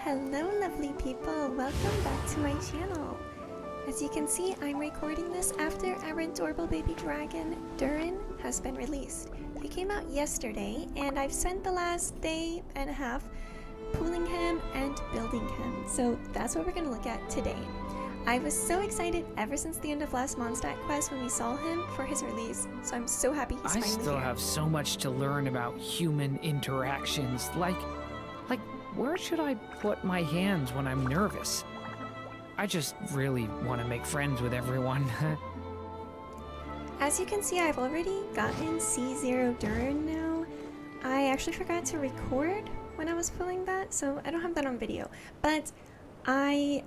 Hello lovely people, welcome back to my channel. As you can see, I'm recording this after our adorable baby dragon, Durin, has been released. He came out yesterday, and I've spent the last day and a half pooling him and building him. So that's what we're going to look at today. I was so excited ever since the end of last Mondstadt quest when we saw him for his release, so I'm so happy he's finally here. I still have so much to learn about human interactions, like where should I put my hands when I'm nervous? I just really want to make friends with everyone. As you can see, I've already gotten C0 durin now. I actually forgot to record when I was pulling that, so I don't have that on video. But I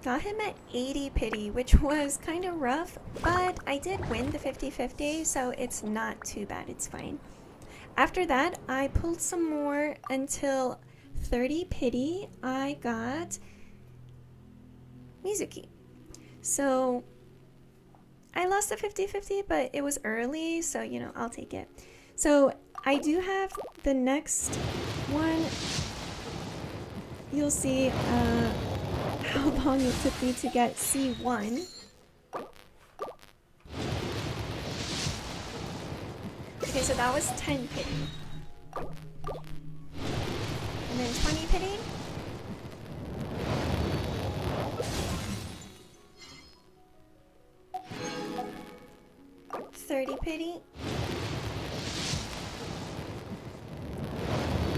got him at 80 pity, which was kind of rough, but I did win the 50-50, so it's not too bad, it's fine. After that, I pulled some more until 30 pity. I got Mizuki. So I lost the 50-50, but it was early, so you know, I'll take it. So I do have the next one. You'll see how long it took me to get C1. Okay, so that was 10 pity. And then 20 pity. Pity.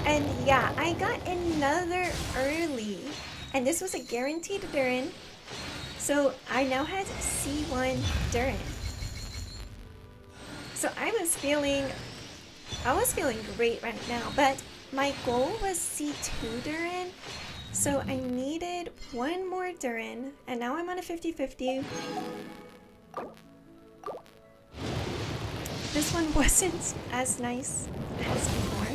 And yeah, I got another early, and this was a guaranteed durin, so I now had C1 durin. So I was feeling great right now, but my goal was C2 durin, so I needed one more durin, and now I'm on a 50-50. This one wasn't as nice as before.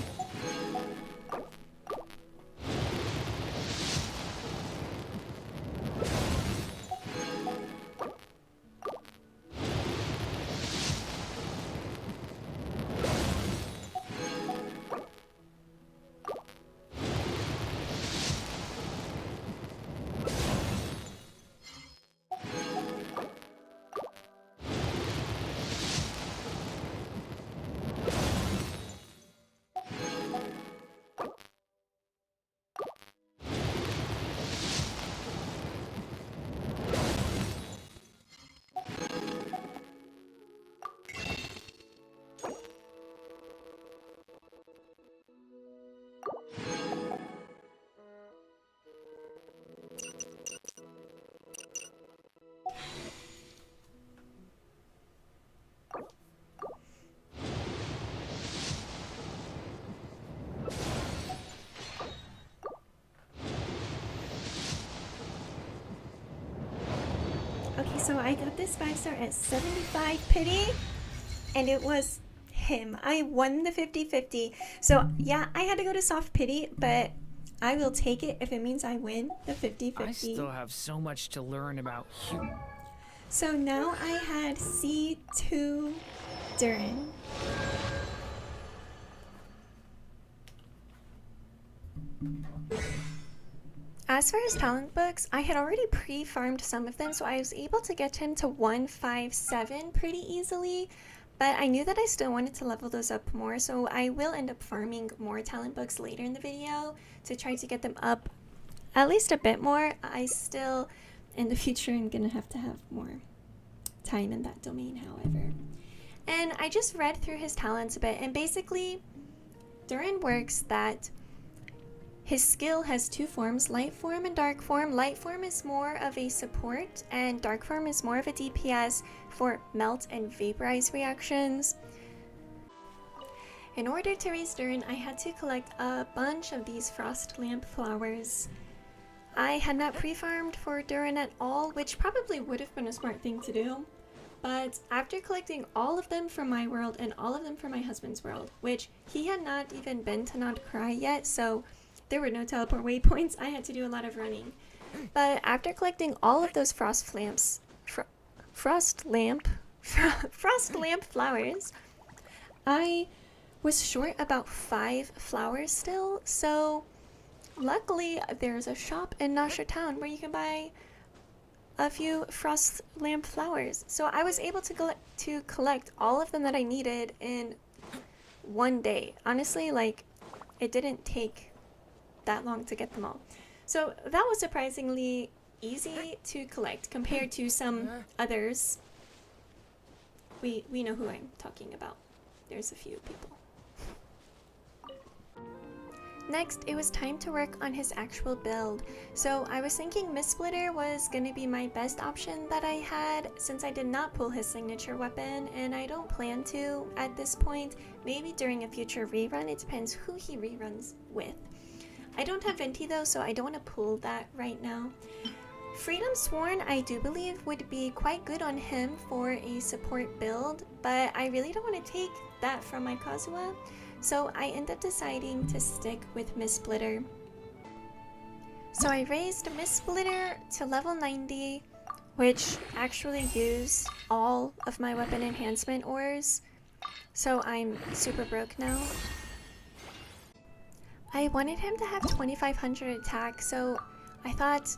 Okay, so I got this 5-star at 75 pity, and it was him. I won the 50-50. So yeah, I had to go to soft pity, but I will take it if it means I win the 50-50. I still have so much to learn about So now I had C2 durin. As for his talent books, I had already pre-farmed some of them, so I was able to get him to 157 pretty easily, but I knew that I still wanted to level those up more, so I will end up farming more talent books later in the video to try to get them up at least a bit more. I still, in the future, am gonna have to have more time in that domain, however. And I just read through his talents a bit, and basically, durin works that his skill has two forms, light form and dark form. Light form is more of a support, and dark form is more of a DPS for melt and vaporize reactions. In order to raise durin, I had to collect a bunch of these frost lamp flowers. I had not pre-farmed for durin at all, which probably would have been a smart thing to do. But after collecting all of them from my world and all of them from my husband's world, which he had not even been to Not Cry yet, so there were no teleport waypoints, I had to do a lot of running. But after collecting all of those frost lamp flowers, I was short about 5 flowers still, so luckily there's a shop in Nasha Town where you can buy a few frost lamp flowers. So I was able to collect all of them that I needed in one day. Honestly, like, it didn't take that long to get them all. So that was surprisingly easy to collect compared to some others. We know who I'm talking about. There's a few people. Next, it was time to work on his actual build. So I was thinking Mist Splitter was going to be my best option that I had since I did not pull his signature weapon, and I don't plan to at this point. Maybe during a future rerun, it depends who he reruns with. I don't have Venti though, so I don't want to pull that right now. Freedom Sworn, I do believe, would be quite good on him for a support build, but I really don't want to take that from my Kazuha. So I end up deciding to stick with Mist Splitter. So I raised Mist Splitter to level 90, which actually used all of my weapon enhancement ores. So I'm super broke now. I wanted him to have 2500 attack, so I thought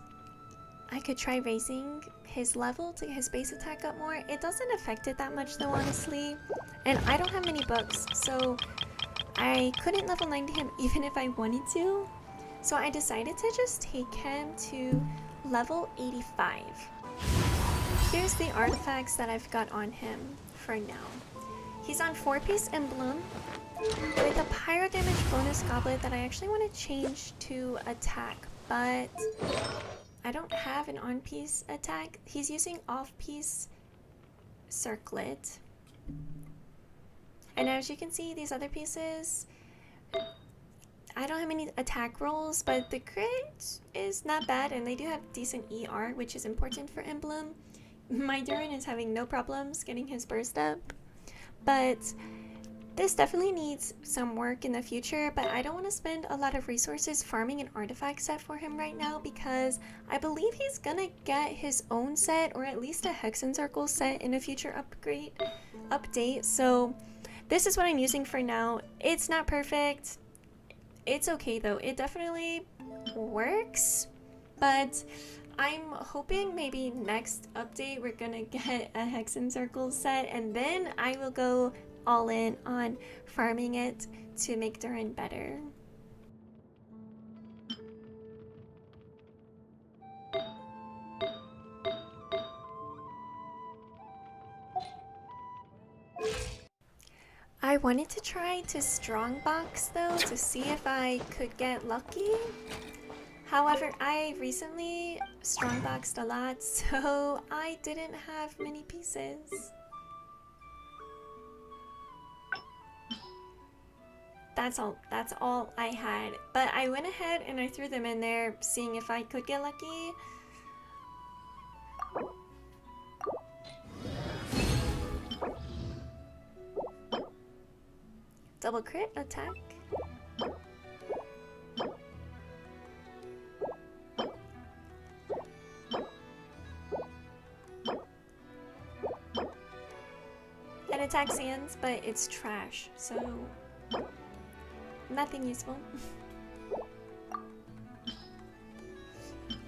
I could try raising his level to get his base attack up more. It doesn't affect it that much though, honestly. And I don't have many books, so I couldn't level 90 him even if I wanted to. So I decided to just take him to level 85. Here's the artifacts that I've got on him for now. He's on 4-piece emblem with a pyro damage bonus goblet that I actually want to change to attack, but I don't have an on-piece attack. He's using off-piece circlet. And as you can see, these other pieces, I don't have any attack rolls, but the crit is not bad, and they do have decent ER, which is important for emblem. My Durin is having no problems getting his burst up, but this definitely needs some work in the future, but I don't want to spend a lot of resources farming an artifact set for him right now because I believe he's gonna get his own set, or at least a Hex and Circle set in a future update. So this is what I'm using for now. It's not perfect. It's okay though. It definitely works, but I'm hoping maybe next update we're gonna get a Hex and Circle set, and then I will go all in on farming it to make Durin better. I wanted to try to strongbox though to see if I could get lucky. However, I recently strongboxed a lot, so I didn't have many pieces. That's all I had. But I went ahead and I threw them in there, seeing if I could get lucky. Double crit attack. It attacks sands, but it's trash, so nothing useful.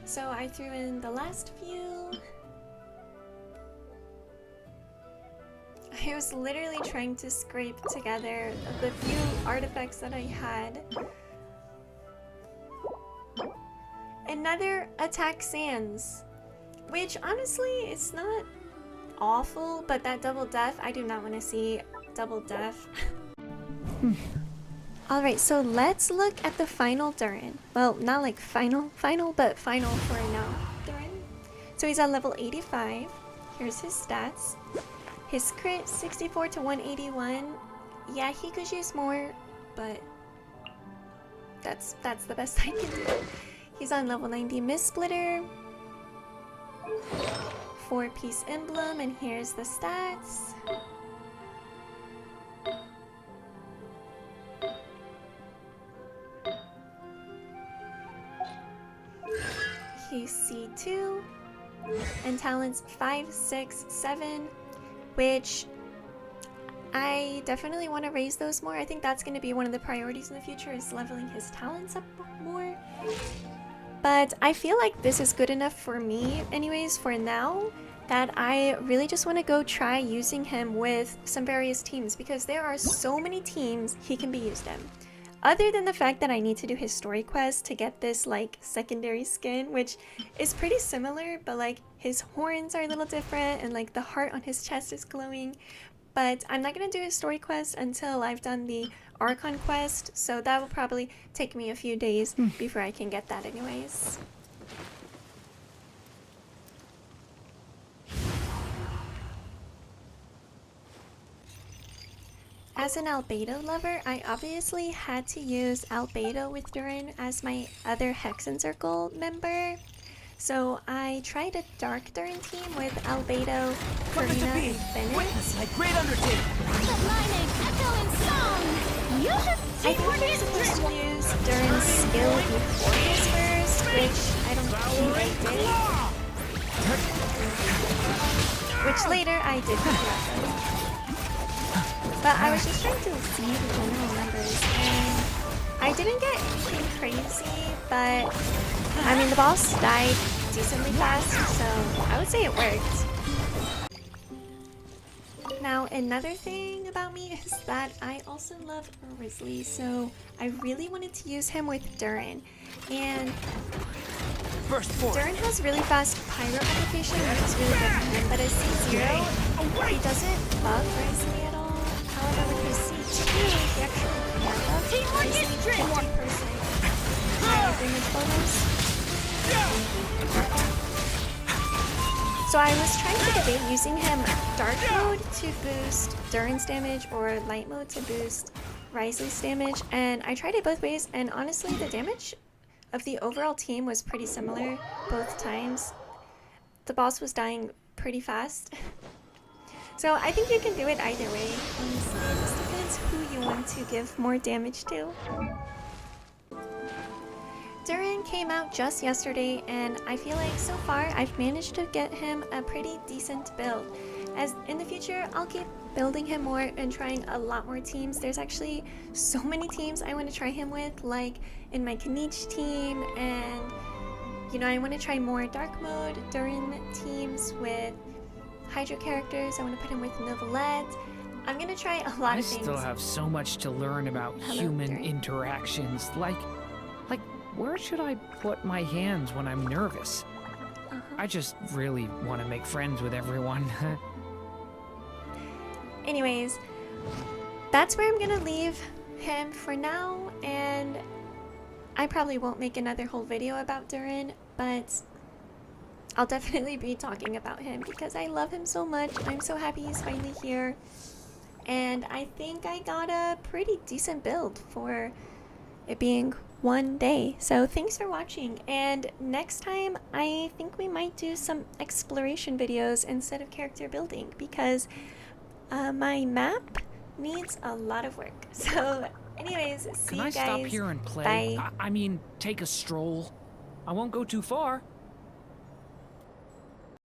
So I threw in the last few. I was literally trying to scrape together the few artifacts that I had. Another attack sands, which honestly is not awful, but that double death, I do not want to see double death. Alright, so let's look at the final Durin. Well, not like final, but final for now Durin. So he's on level 85. Here's his stats. His crit, 64 to 181. Yeah, he could use more, but that's the best I can do. He's on level 90 Mist Splitter. 4-piece emblem, and here's the stats. He's C2 and talents 5, 6, 7, which I definitely want to raise those more. I think that's going to be one of the priorities in the future, is leveling his talents up more. But I feel like this is good enough for me anyways for now, that I really just want to go try using him with some various teams, because there are so many teams he can be used in. Other than the fact that I need to do his story quest to get this like secondary skin, which is pretty similar, but like his horns are a little different and like the heart on his chest is glowing. But I'm not going to do his story quest until I've done the archon quest, so that will probably take me a few days before I can get that anyways. As an albedo lover, I obviously had to use albedo with Durin as my other Hex and Circle member. So I tried a dark Durin team with albedo, Karina, and Bennett. Witness my great undertaking. My name echo in song. You should I think you're supposed to use Durin's skill before his first, which I don't think I did. Which later I did correctly. But I was just trying to see the general numbers, and I didn't get anything crazy, but I mean the boss died decently fast, so I would say it worked. Now another thing about me is that I also love Grizzly, so I really wanted to use him with Durin. And Durin has really fast pyro application, which is really good for him, but as C0, he doesn't bug Grizzly at all. However, with his C2, he actually can bug Grizzly 50%. Damage bonus. So I was trying to debate using him dark mode to boost Durin's damage or light mode to boost Risley's damage, and I tried it both ways, and honestly the damage of the overall team was pretty similar both times. The boss was dying pretty fast. So I think you can do it either way. Honestly, it just depends who you want to give more damage to. Durin came out just yesterday, and I feel like so far I've managed to get him a pretty decent build. As in the future, I'll keep building him more and trying a lot more teams. There's actually so many teams I want to try him with, like in my Kanichi team, and you know, I want to try more dark mode Durin teams with Hydro characters. I want to put him with Novelette. I'm gonna try a lot of things. I still have so much to learn about human Durin. interactions, like where should I put my hands when I'm nervous? I just really want to make friends with everyone. Anyways, that's where I'm gonna leave him for now, and I probably won't make another whole video about Durin, but I'll definitely be talking about him because I love him so much. I'm so happy he's finally here, and I think I got a pretty decent build for it being one day. So thanks for watching, and next time I think we might do some exploration videos instead of character building, because my map needs a lot of work. So anyways, see Can I you guys. stop here and play? Bye. I mean, take a stroll. I won't go too far.